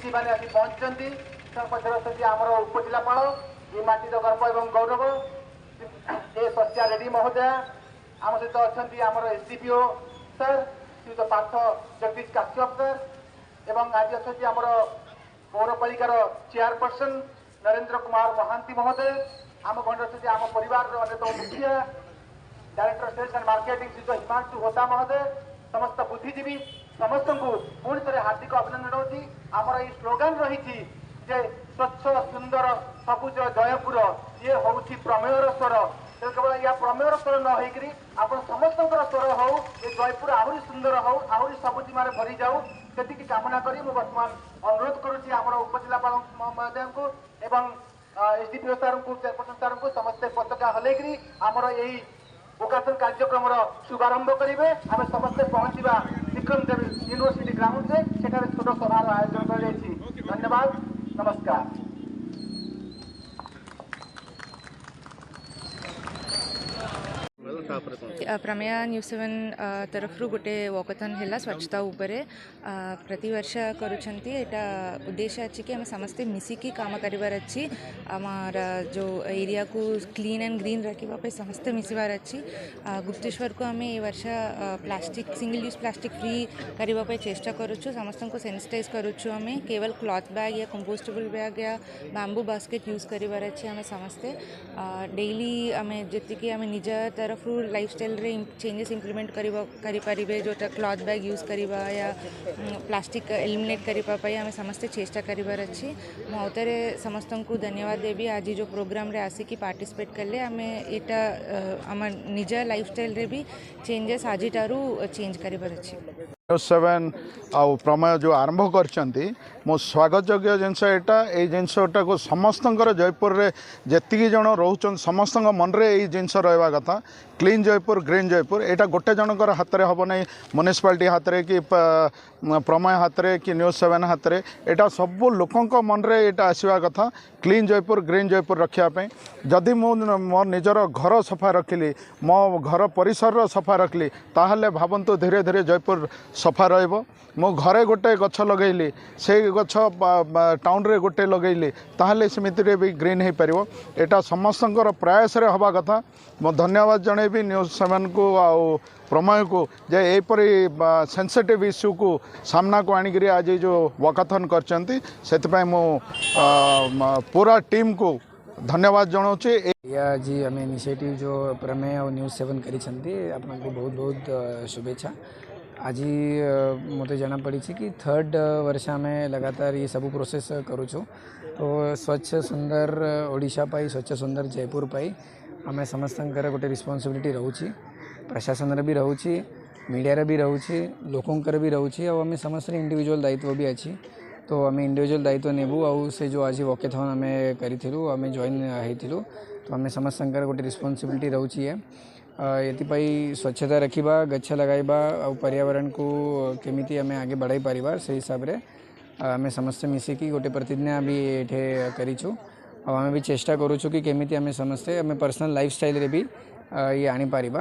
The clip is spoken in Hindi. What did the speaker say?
अतिथि मैंने आसी पहुंची पचर आमर उपजिलापाल ये माटीर गर्व और गौरव ए सस्या रेड्डी महोदय आम सहित अच्छा आमर एसडीपीओ सर श्रीयुत पार्थ जगदीश काश्यप सर एवं आज अच्छा आमर पौरपालिकार चेयरपर्सन नरेंद्र कुमार महांती महोदय आम गण अच्छा आम परिवार अन्यतम मुखिया डायरेक्टर सेल्स एंड मार्केटिंग श्रीयुत हिमांशु होता महोदय समस्त बुद्धिजीवी समस्त को पुणी थे हार्दिक अभिनंदन होती आमर ये स्लोगान रही जे स्वच्छ सुंदर सबुज जयपुर ये हूँ प्रमेयर स्वर केवल या प्रमेयर स्वर न होकर आप समस्त स्वर हो ये जयपुर आहरी सुंदर हो आहरी सबुजिमार भरी जाऊ से कामना करी मु वर्तमान अनुरोध करुच्ची आम उपजिलापाल महोदय को एवं एसडीपीओ सार को चेयरपर्सन सार को समस्ते पताका हल्करी आमर यही उद्घाटन कार्यक्रम शुभारंभ करेंगे आम समस्ते पहुंचा विक्रम देव यूनिवर्सिटी ग्राउंड से सेठारे छोट सभार आयोजन कर धन्यवाद नमस्कार। प्रमेय न्यूज 7 तरफ गोटे वॉकथन है स्वच्छता उपरे प्रति वर्ष करुँच एटा उद्देश्य अच्छी कि आम समस्ते मिसिकी काम करिवार अच्छी आमार जो एरिया को क्लीन एंड ग्रीन रखा समस्ते मिसबार अच्छी गुप्तेश्वर को आम ए वर्ष plastic single use plastic free करने चेष्टा करुचु समस्त को सेनिटाइज करुचु आम केवल क्लॉथ बैग या कंपोस्टेबल बैग या बैम्बू बास्केट यूज करिवार अच्छी आम समस्ते डेली आम जी आम निज तरफ लाइफस्टाइल रे चेंजेस इम्प्लीमेंट करें जोटा क्लॉथ बैग यूज करवा या प्लास्टिक एलिमिनेट करने आम समस्ते चेष्टा करार अच्छी मुझे समस्त को धन्यवाद देवी आज जो प्रोग्राम रे आसिकी पार्टिसिपेट कले आम यहाँ आम निज लाइफस्टाइल रे भी चेंजेस आज चेंज करार अच्छी न्यूज 7 आउ प्रमेय जो आरंभ कर मो स्वागत योग्य जिनस यहाँ ये जिनसटा को समस्त जयपुर रे जेतिकी जन रोचन समस्त मन रे ये जिनस रहा कथा क्लीन जयपुर ग्रीन जयपुर यहाँ गोटे जनकर हाथ में हम नहीं म्युनिसिपालिटी हाथ में कि प्रमेय हाथ में कि न्यूज 7 हाथ में यहाँ सब लोकों मन रे यहाँ आसवा कथा क्लीन जयपुर ग्रीन जयपुर रखापी जदि मो निजर घर सफा रखिली मो घर परिसर सफा रखली ताहले भावतु धीरे धीरे जयपुर सफा रहिबो मो घरे गोटे गछ लगैली से गछ टाउन रे गोटे लगैली ताहले समिति रे भी ग्रीन हो पारिबो एटा समस्तंकर प्रयास रे हवा कथा मो धन्यवाद जणेबी न्यूज 7 को आउ प्रमेय को जे एपरी सेंसिटिव इश्यू को सामना को आनिक आज जो वॉकथन करचंती सेतपय मो पूरा टीम को धन्यवाद जनाऊे आज आम इनिशिएटिव जो प्रमेय और न्यूज 7 करिसेंती आपको बहुत बहुत शुभेच्छा आज मते जाना पड़ी कि 3rd वर्ष में लगातार ये सब प्रोसेस करूँ तो स्वच्छ सुंदर ओडिशा पाई स्वच्छ सुंदर जयपुर पाई आम समस्त गोटे रिस्पांसिबिलिटी रोची प्रशासन भी रोची मीडिया भी रोची लोकंर भी रोची और आम समस्त इंडिविजुअल दायित्व भी अच्छी तो आम इंडिविजुअल दायित्व नेबू आउ से जो आज वॉकेथन आम करूँ आम जॉइन होइथिलु तो आम समस्त गोटे रिस्पांसिबिलिटी रोची है ये स्वच्छता रखा गछ लगाइबा और पर्यावरण को केमिति आम आगे बढ़ाई पारिबा से हिसाब रे आम समस्ते मिसिकी गोटे प्रतिज्ञा भी ये करूँ और आम भी चेष्टा करूँ कि केमिति आम समस्ते आम पर्सनल लाइफस्टाइल रे भी ये आनी पारिबा